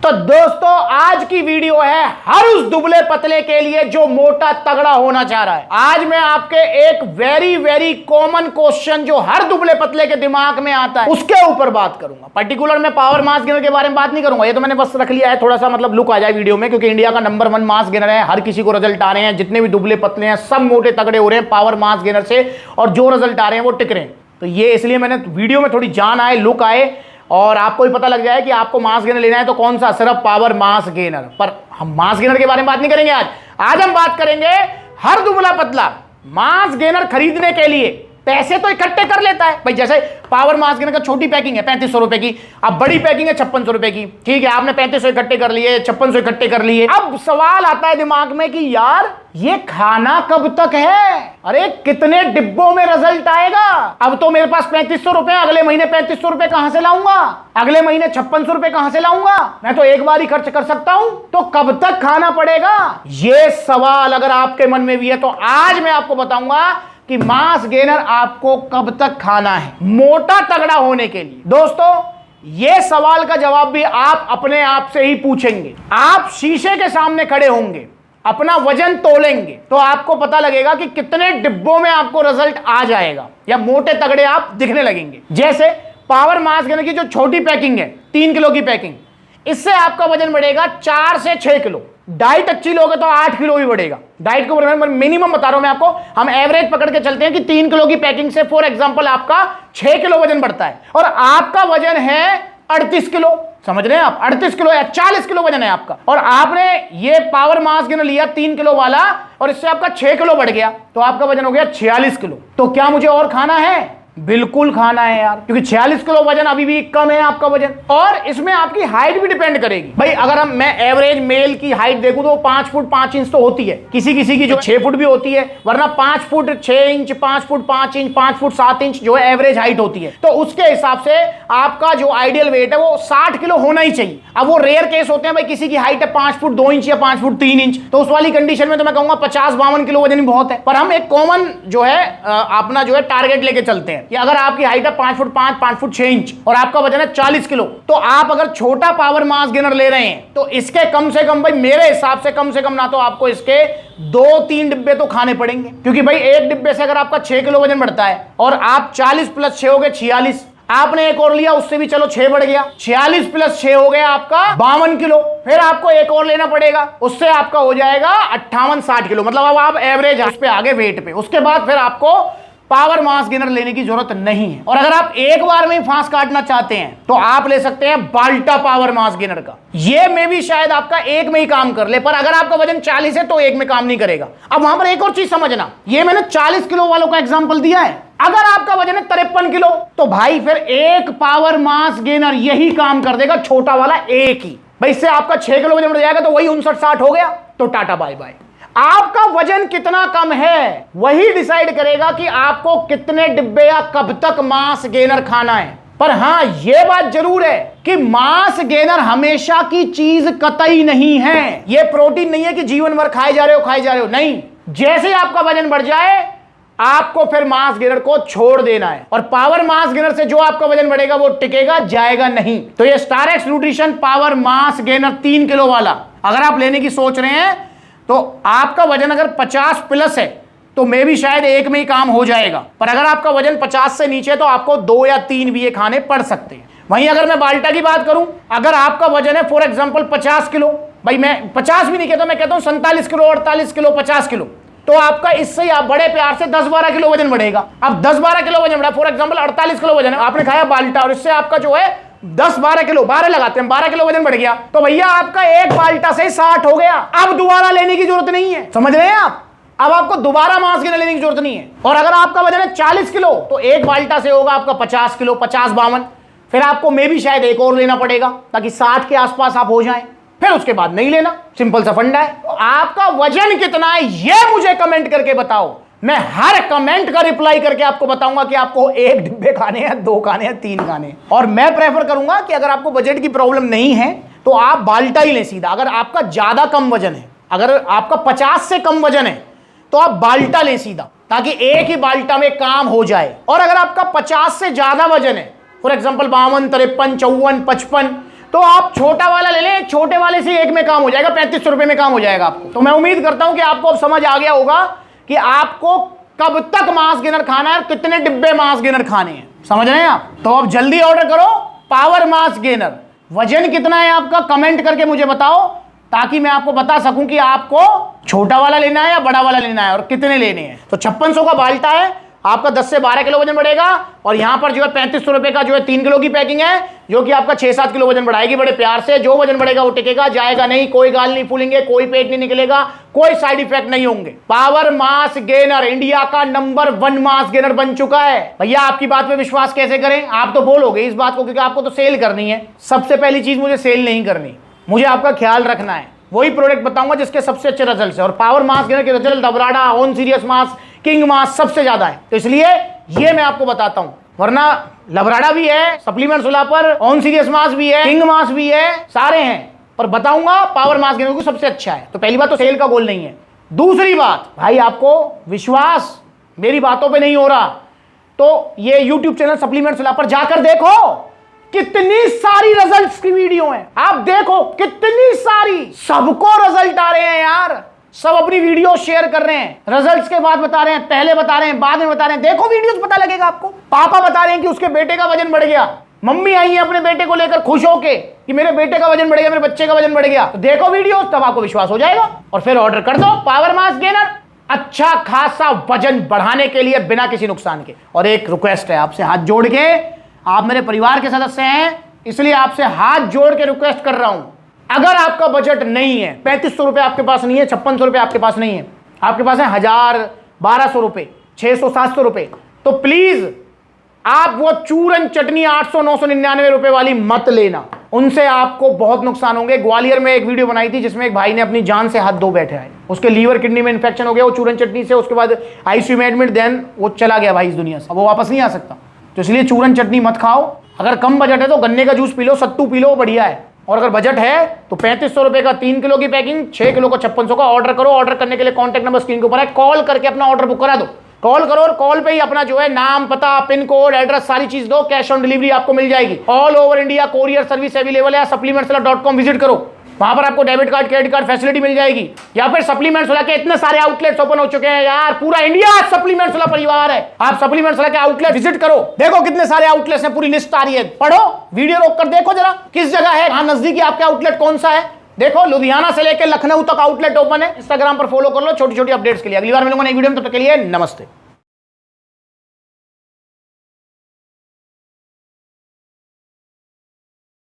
तो दोस्तों आज की वीडियो है हर उस दुबले पतले के लिए जो मोटा तगड़ा होना चाह रहा है। आज मैं आपके एक वेरी वेरी कॉमन क्वेश्चन जो हर दुबले पतले के दिमाग में आता है उसके ऊपर बात करूंगा। पर्टिकुलर मैं पावर मास गेनर के बारे में बात नहीं करूंगा, ये तो मैंने बस रख लिया है थोड़ा सा मतलब लुक आ जाए वीडियो में, क्योंकि इंडिया का नंबर 1 मास गेनर है। हर किसी को रिजल्ट आ रहे हैं, जितने भी दुबले पतले हैं सब मोटे तगड़े हो रहे हैं पावर मास गेनर से, और जो रिजल्ट आ रहे हैं वो टिक रहे हैं। तो ये इसलिए मैंने वीडियो में थोड़ी जान आए, लुक आए, और आपको भी पता लग जाए कि आपको मास गेनर लेना है तो कौन सा, सिर्फ पावर मास गेनर। पर हम मास गेनर के बारे में बात नहीं करेंगे आज हम बात करेंगे हर दुबला पतला मास गेनर खरीदने के लिए पैसे तो इकट्ठे कर लेता है भाई। जैसे पावर मास गेनर का छोटी पैकिंग है 3500 रुपए की, अब बड़ी पैकिंग है 5600 रुपए की। ठीक है, आपने 3500 इकट्ठे कर लिए, 5600 इकट्ठे कर लिए। अब सवाल आता है दिमाग में कि यार ये खाना कब तक है, अरे कितने डिब्बों में रिजल्ट आएगा। अब तो मेरे पास 3500 रुपए, अगले महीने 3500 रुपए कहां से लाऊंगा, अगले महीने 5600 रुपए कहां से लाऊंगा, मैं तो एक बार ही खर्च कर सकता हूं, तो कब तक खाना पड़ेगा। ये सवाल अगर आपके मन में भी है तो आज मैं आपको बताऊंगा कि मास गेनर आपको कब तक खाना है मोटा तगड़ा होने के लिए। दोस्तों यह सवाल का जवाब भी आप अपने आप से ही पूछेंगे। आप शीशे के सामने खड़े होंगे, अपना वजन तोलेंगे, तो आपको पता लगेगा कि कितने डिब्बों में आपको रिजल्ट आ जाएगा या मोटे तगड़े आप दिखने लगेंगे। जैसे पावर मास गेनर की जो छोटी पैकिंग है 3 किलो की पैकिंग, इससे आपका वजन बढ़ेगा 4 से 6 किलो। डाइट अच्छी लोगे तो 8 किलो भी बढ़ेगा। डाइट को मिनिमम बता रहा हूं मैं आपको, हम एवरेज पकड़ के चलते हैं कि 3 किलो की पैकिंग से फॉर एग्जांपल आपका 6 किलो वजन बढ़ता है, और आपका वजन है 38 किलो। समझ रहे हैं आप, 38 किलो या 40 किलो वजन है आपका, और आपने ये पावर मास गेनर लिया 3 किलो वाला और इससे आपका 6 किलो बढ़ गया, तो आपका वजन हो गया 46 किलो। तो क्या मुझे और खाना है? बिल्कुल खाना है यार, क्योंकि 46 किलो वजन अभी भी कम है आपका वजन। और इसमें आपकी हाइट भी डिपेंड करेगी भाई। अगर मैं एवरेज मेल की हाइट देखूं तो 5 फुट 5 इंच तो होती है, किसी किसी की जो 6 फुट भी होती है, वरना 5 foot 6 inch, 5 foot 5 inch, 5 foot 7 inch जो है एवरेज हाइट होती है। तो उसके हिसाब से आपका जो आइडियल वेट है वो 60 किलो होना ही चाहिए। अब वो रेयर केस होते हैं भाई, किसी की हाइट है 5 फुट 2 इंच या 5 फुट 3 इंच, तो उस वाली कंडीशन में तो मैं कहूंगा 50-52 किलो वजन ही बहुत है। पर हम एक कॉमन जो है अपना जो है टारगेट लेके चलते हैं कि अगर आपकी हाइट है 5 फुट 5, 5 फुट 6 इंच और आपका वजन है 40 किलो, तो आप अगर छोटा पावर मास गेनर ले रहे हैं तो इसके कम से कम भाई मेरे हिसाब से कम ना तो आपको इसके 2-3 डिब्बे तो खाने पड़ेंगे। क्योंकि भाई एक डिब्बे से अगर आपका 6 किलो वजन बढ़ता है और आप 40 प्लस 6 हो गए 46, आपने एक और लिया उससे भी चलो 6 बढ़ गया, 46 प्लस 6 हो गया आपका 52 किलो, फिर आपको एक और लेना पड़ेगा, उससे आपका हो जाएगा 58-60 किलो। मतलब अब आप एवरेज उस पे आगे वेट पे, उसके बाद फिर आपको पावर मास गेनर लेने की जरूरत नहीं है। और अगर आप एक बार में ही फांस काटना चाहते हैं तो आप ले सकते हैं बाल्टा पावर मास गेनर का। ये में भी शायद आपका एक में ही काम कर ले, पर अगर आपका वजन 40 है तो एक में काम नहीं करेगा। अब वहां पर एक और चीज समझना, ये मैंने 40 किलो वालों का एग्जांपल दिया है। अगर आपका वजन है 53 किलो तो भाई फिर एक पावर मास गेनर यही काम कर देगा, छोटा वाला एक ही। भाई इससे आपका 6 किलो वजन बढ़ जाएगा तो वही 59-60 हो गया, तो टाटा बाय बाय। आपका वजन कितना कम है वही डिसाइड करेगा कि आपको कितने डिब्बे या कब तक मास गेनर खाना है। पर हां यह बात जरूर है कि मास गेनर हमेशा की चीज कतई नहीं है। यह प्रोटीन नहीं है कि जीवन भर खाए जा रहे हो, नहीं। जैसे आपका वजन बढ़ जाए आपको फिर मास गेनर को छोड़ देना है, और पावर मास गेनर से जो आपका वजन बढ़ेगा वो टिकेगा, जाएगा नहीं। तो ये Starx nutrition power mass gainer 3 kilo वाला अगर आप लेने की सोच रहे हैं तो आपका वजन अगर 50 प्लस है तो मे भी शायद एक में ही काम हो जाएगा। पर अगर आपका वजन 50 से नीचे तो आपको 2 या 3 भी ये खाने पड़ सकते हैं। वहीं अगर मैं बाल्टा की बात करूं, अगर आपका वजन है फॉर एग्जांपल 50 किलो, भाई मैं 50 भी नहीं कहता, मैं कहता हूं 47 किलो, 48 किलो, 50 किलो, तो आपका इससे आप बड़े प्यार से 10-12 किलो वजन बढ़ेगा। अब 10-12 किलो वजन बढ़ा, फॉर एग्जांपल 48 किलो वजन है, आपने खाया बाल्टा और इससे आपका जो है 10-12 किलो, 12 लगाते हैं, 12 किलो वजन बढ़ गया, तो भैया आपका एक बाल्टा से 60 हो गया। अब दोबारा लेने की जरूरत नहीं है, समझ रहे हैं आप। अब आपको दोबारा मास गेनर लेने की जरूरत नहीं है। और अगर आपका वजन है 40 किलो तो एक बाल्टा से होगा आपका 50 किलो, 50-52, फिर आपको मे भी शायद एक और लेना पड़ेगा ताकि 60 के आसपास आप हो जाएं, फिर उसके बाद नहीं लेना। सिंपल सा फंडा है। तो आपका वजन कितना है ये मुझे कमेंट करके बताओ, मैं हर कमेंट का रिप्लाई करके आपको बताऊंगा कि आपको 1 डिब्बे खाने हैं, 2 खाने हैं, 3 खाने हैं। और मैं प्रेफर करूंगा कि अगर आपको बजट की प्रॉब्लम नहीं है तो आप बाल्टा ही लें सीधा। अगर आपका ज्यादा कम वजन है, अगर आपका 50 से कम वजन है तो आप बाल्टा लें सीधा, ताकि एक ही बाल्टा में काम हो जाए। और अगर आपका 50 से ज्यादा वजन है, फॉर एग्जाम्पल 52, 53, 54, 55, तो आप छोटा वाला ले लें, छोटे वाले से एक में काम हो जाएगा, 3500 रुपए में काम हो जाएगा आपको। तो मैं उम्मीद करता हूं कि आपको अब समझ आ गया होगा कि आपको कब तक मास गेनर खाना है, कितने डिब्बे मास गेनर खाने हैं, समझ रहे हैं आप। तो अब जल्दी ऑर्डर करो पावर मास गेनर। वजन कितना है आपका कमेंट करके मुझे बताओ, ताकि मैं आपको बता सकूं कि आपको छोटा वाला लेना है या बड़ा वाला लेना है और कितने लेने हैं। तो 5600 का बाल्टा है, आपका 10 से 12 किलो वजन बढ़ेगा। और यहां पर जो है 3500 रुपए का जो है 3 किलो की पैकिंग है, जो कि आपका 6-7 किलो वजन बढ़ाएगी बड़े प्यार से। जो वजन बढ़ेगा वो टिकेगा, जाएगा नहीं, कोई गाल नहीं फूलेंगे, कोई पेट नहीं निकलेगा, कोई साइड इफेक्ट नहीं होंगे। पावर मास गेनर इंडिया का नंबर 1 मास गेनर बन चुका है। भैया आपकी बात पे विश्वास कैसे करें, आप तो बोलोगे इस बात को, क्योंकि आपको तो सेल करनी है। सबसे पहली चीज मुझे सेल नहीं करनी, मुझे आपका ख्याल रखना है। वही प्रोडक्ट बताऊंगा जिसके सबसे अच्छे रिजल्ट है। और पावर मास गेनर के result Labrada, on serious mass, king mass सबसे ज्यादा है। तो इसलिए ये मैं आपको बताता हूं, वरना लबराडा भी है, सप्लीमेंट सुलापर, ऑन सीरियस मास भी है, किंग मास भी है, सारे हैं, पर बताऊंगा पावर मास गेनर को सबसे अच्छा है। तो पहली बात तो सेल का गोल नहीं है। दूसरी बात, भाई आपको विश्वास मेरी बातों पे नहीं हो रहा तो ये यूट्यूब चैनल सप्लीमेंट सुलापर जाकर देखो, कितनी सारी रिजल्ट्स की वीडियो है। आप देखो कितनी सारी, सबको रिजल्ट आ रहे हैं यार, सब अपनी वीडियो शेयर कर रहे हैं, रिजल्ट्स के बाद बता रहे हैं, पहले बता रहे हैं, बाद में बता रहे हैं। देखो वीडियोस, पता लगेगा आपको। पापा बता रहे हैं कि उसके बेटे का वजन बढ़ गया, मम्मी आई है अपने बेटे को लेकर खुश होके कि मेरे बेटे का वजन बढ़ गया, मेरे बच्चे का वजन बढ़ गया। तो देखो वीडियोस, तब आपको विश्वास हो जाएगा और फिर ऑर्डर कर दो पावर मास गेनर, अच्छा खासा वजन बढ़ाने के लिए बिना किसी नुकसान के। और एक रिक्वेस्ट है आपसे हाथ जोड़ के, आप मेरे परिवार के सदस्य हैं इसलिए आपसे हाथ जोड़ के रिक्वेस्ट कर रहा हूं, अगर आपका बजट नहीं है, 3500 रुपए आपके पास नहीं है, 5600 रुपए आपके पास नहीं है, आपके पास है 1000, 1200 रुपए, 600, 700 रुपए, तो प्लीज आप वो चूरन चटनी 800, 999 रुपए वाली मत लेना, उनसे आपको बहुत नुकसान होंगे। ग्वालियर में एक वीडियो बनाई थी जिसमें एक भाई ने अपनी जान से हाथ धो बैठे आए, उसके लीवर किडनी में इंफेक्शन हो गया वो चूरन चटनी से, उसके बाद आईसीयू में एडमिट, देन वो चला गया भाई इस दुनिया से, अब वो वापस नहीं आ सकता। तो इसलिए चूरन चटनी मत खाओ। अगर कम बजट है तो गन्ने का जूस पी लो, सत्तू पी लो, बढ़िया है। और अगर बजट है तो 3500 रुपए का 3 किलो की पैकिंग, 6 किलो का 5600 का ऑर्डर करो। ऑर्डर करने के लिए कॉन्टैक्ट नंबर स्क्रीन के ऊपर है, कॉल करके अपना ऑर्डर बुक करा दो। कॉल करो और कॉल पे ही अपना जो है नाम, पता, पिन कोड, एड्रेस सारी चीज दो, कैश ऑन डिलीवरी आपको मिल जाएगी। All over India courier service available है। supplementsula.com विजिट करो, वहां पर आपको debit card, credit card facility मिल जाएगी। या फिर सप्लीमेंट सुला के इतने सारे आउटलेट्स ओपन हो चुके हैं यार, पूरा इंडिया सप्लीमेंट सुला परिवार है। आप सप्लीमेंट सुला के आउटलेट विजिट करो, देखो कितने सारे आउटलेट्स हैं, पूरी लिस्ट आ रही है, पढ़ो, वीडियो रोक कर देखो जरा किस जगह है, कहां नजदीकी आपके आउटलेट कौन सा है। देखो लुधियाना से लेकर लखनऊ तक आउटलेट ओपन है। इंस्टाग्राम पर फॉलो कर लो छोटी छोटी अपडेट्स के लिए। अगली बार मिलूंगा नई वीडियो में, तब तक के लिए नमस्ते।